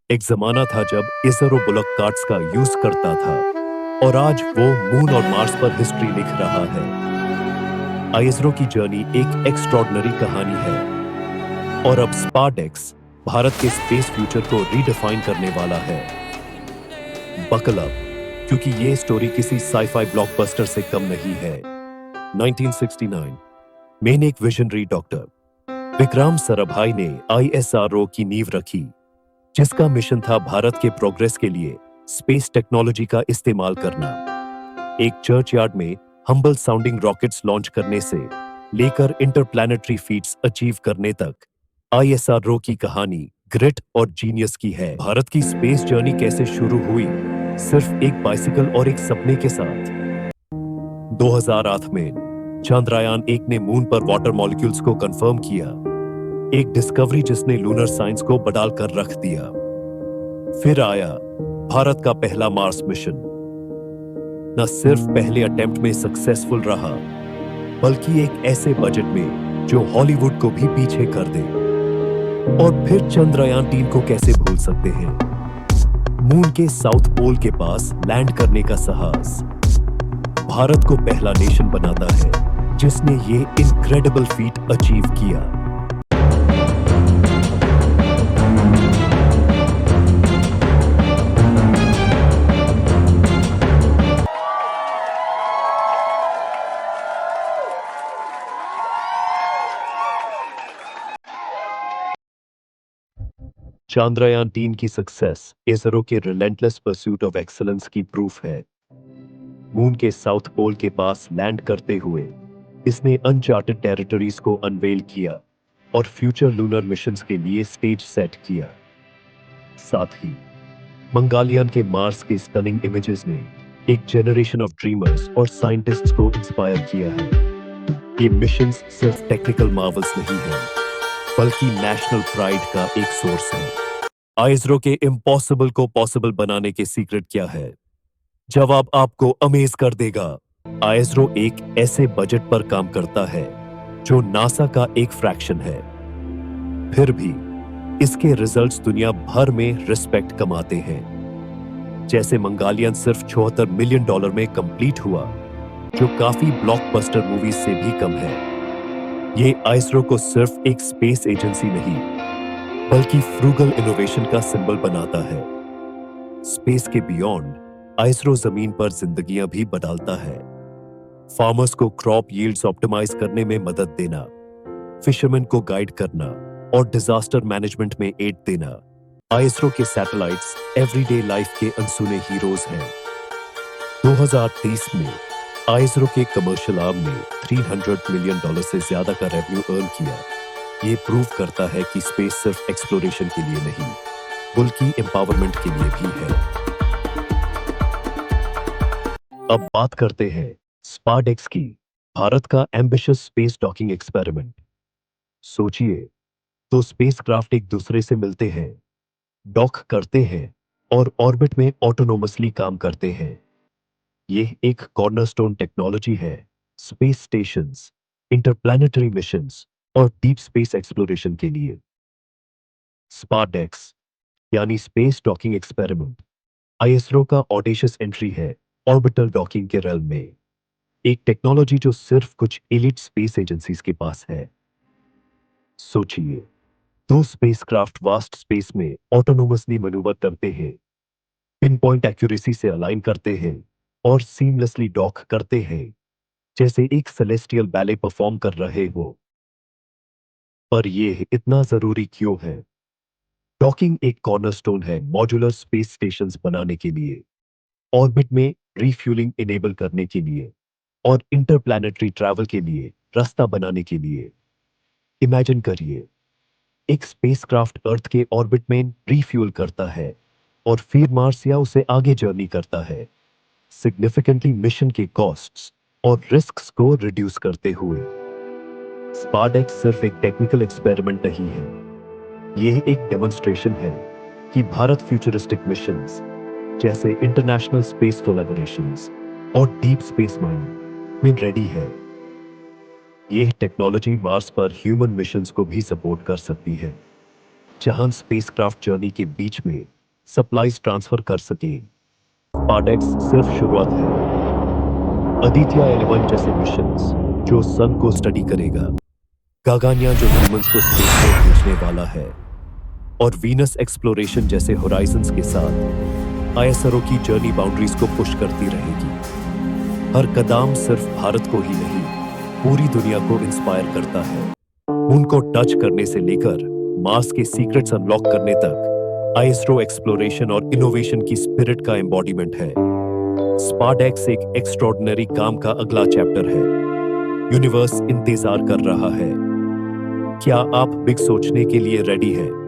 एक जमाना था जब इसरो बुलक कार्ट्स का यूज करता था और आज वो मून और मार्स पर हिस्ट्री लिख रहा है। आईएसरो की जर्नी एक एक्स्ट्रॉर्डनरी कहानी है और अब स्पारडेक्स भारत के स्पेस फ्यूचर को रीडिफाइन करने वाला है। बकल अप, क्योंकि ये स्टोरी किसी साइफाई ब्लॉकबस्टर से कम नहीं है। 1969 में एक विजनरी डॉक्टर विक्रम साराभाई ने आईएसआरओ की नींव रखी, जिसका मिशन था भारत के प्रोग्रेस के लिए स्पेस टेक्नोलॉजी का इस्तेमाल करना। एक चर्चयार्ड में हम्बल साउंडिंग रॉकेट्स लॉन्च करने से लेकर इंटरप्लैनेटरी फीट्स अचीव करने तक, आईएसआरओ की कहानी ग्रिट और जीनियस की है। भारत की स्पेस जर्नी कैसे शुरू हुई? सिर्फ एक बाइसिकल और एक सपने के साथ। 2008 में चंद्रयान-1 ने मून पर वाटर मॉलिक्यूल्स को कंफर्म किया, एक डिस्कवरी जिसने लूनर साइंस को बदल कर रख दिया। फिर आया भारत का पहला मार्स मिशन। न सिर्फ पहले अटेम्प्ट में सक्सेसफुल रहा, बल्कि एक ऐसे बजट में जो हॉलीवुड को भी पीछे कर दे। और फिर चंद्रयान-3 को कैसे भूल सकते हैं? मून के साउथ पोल के पास लैंड करने का साहस भारत को पहला नेशन बनाता है जिसने ये इनक्रेडिबल फीट अचीव किया। चंद्रयान-3 की सक्सेस इसरो के रिलेंटलेस परस्यूट ऑफ एक्सीलेंस की प्रूफ है। मून के साउथ पोल के पास लैंड करते हुए इसने अनचार्टेड टेरिटरीज को अनवेल किया और फ्यूचर लूनर मिशंस के लिए स्टेज सेट किया। साथ ही मंगलयान के मार्स के स्टनिंग इमेजेस ने एक जनरेशन ऑफ ड्रीमर्स और साइंटिस्ट्स को इंस्पायर किया है। ये मिशंस सिर्फ टेक्निकल मार्वल्स नहीं है, बल्कि नेशनल प्राइड का एक सोर्स है। आईएसरो के इम्पॉसिबल को पॉसिबल बनाने के सीक्रेट क्या है? जवाब आपको अमेज कर देगा। आईएसरो एक ऐसे बजट पर काम करता है जो नासा का एक फ्रैक्शन है। फिर भी इसके रिजल्ट्स दुनिया भर में रिस्पेक्ट कमाते हैं। जैसे मंगलयान सिर्फ $74 मिलियन में कंप्लीट हुआ, जो काफी ब्लॉकबस्टर मूवीज से भी कम है। ये आईएसरो को सिर्फ एक स्पेस एजेंसी नहीं, बल्कि फ्रूगल इनोवेशन का सिंबल बनाता है। स्पेस के बियॉन्ड आईएसरो जमीन पर जिंदगियां भी बदलता है। फार्मर्स को क्रॉप यील्ड्स ऑप्टिमाइज करने में मदद देना, फिशरमैन को गाइड करना और डिजास्टर मैनेजमेंट में एड देना। आईएसरो के सैटेलाइट्स एवरीडे लाइफ के अनसुने हीरोज हैं। 2023 में आईएसरो के कमर्शियल आर्म ने $300 मिलियन से ज्यादा का रेवेन्यू अर्न किया। ये प्रूव करता है कि स्पेस सिर्फ एक्सप्लोरेशन के लिए नहीं, बल्कि एम्पावरमेंट के लिए भी है। अब बात करते हैं स्पारडेक्स की, भारत का एम्बिशियस स्पेस डॉकिंग एक्सपेरिमेंट। सोचिए, तो स्पेसक्राफ्ट एक दूसरे से मिलते हैं, डॉक करते हैं और ऑर्बिट में ऑटोनोमसली काम करते हैं। यह एक कॉर्नरस्टोन टेक्नोलॉजी है स्पेस स्टेशंस, इंटरप्लैनेटरी मिशंस और डीप स्पेस एक्सप्लोरेशन के लिए। स्पारडेक्स यानी स्पेस डॉकिंग एक्सपेरिमेंट आईएसरो का ऑडेशियस एंट्री है ऑर्बिटल डॉकिंग के रेल में, एक टेक्नोलॉजी जो सिर्फ कुछ एलिट स्पेस एजेंसीज के पास है। सोचिए, दो स्पेसक्राफ्ट वास्ट स्पेस में ऑटोनोमसली मैन्यूवर करते हैं, पिन पॉइंट एक्यूरेसी से अलाइन करते हैं और सीमलेसली डॉक करते हैं, जैसे एक सेलेस्टियल बैले परफॉर्म कर रहे हो। पर यह इतना जरूरी क्यों है? डॉकिंग एक कॉर्नरस्टोन है मॉड्यूलर स्पेस स्टेशंस बनाने के लिए, ऑर्बिट में रिफ्यूलिंग इनेबल करने के लिए और इंटरप्लैनेटरी ट्रैवल के लिए रास्ता बनाने के लिए। इमेजिन करिए, एक स्पेसक्राफ्ट अर्थ के ऑर्बिट में रिफ्यूल करता है और फिर मार्स या उसे आगे जर्नी करता है, सिग्निफिकेंटली मिशन के कॉस्ट्स और रिस्क्स को रिड्यूस करते हुए। स्पारडेक्स सिर्फ एक टेक्निकल एक्सपेरिमेंट नहीं है, यह एक डेमोन्स्ट्रेशन है कि भारत फ्यूचरिस्टिक मिशंस जैसे इंटरनेशनल स्पेस कोलैबोरेशंस और डीप स्पेस माइनिंग में रेडी है। यह टेक्नोलॉजी मार्स पर ह्यूमन मिशंस को भी सपोर्ट कर सकती है, जहां स्पेसक्राफ्ट जर्नी के बीच में सप्लाईज ट्रांसफर कर सके। स्पारडेक्स सिर्फ शुरुआत है। आदित्य 11 जैसे मिशंस जो सन को स्टडी करेगा, गागानिया जो ह्यूमंस को स्पेस में भेजने वाला है, और वीनस एक्सप्लोरेशन जैसे होराइजन्स के साथ आईएसआरओ की जर्नी बाउंड्रीज को पुश करती रहेगी। हर कदम सिर्फ भारत को ही नहीं, पूरी दुनिया को इंस्पायर करता है। उनको टच करने से लेकर मार्स के सीक्रेट्स अनलॉक करने तक आईएसआरओ एक्सप्लोरेशन और इनोवेशन की स्पिरिट का एम्बॉडीमेंट है। स्पारडेक्स एक एक्स्ट्रॉर्डिनरी काम का अगला चैप्टर है। यूनिवर्स इंतजार कर रहा है। क्या आप बिग सोचने के लिए रेडी हैं?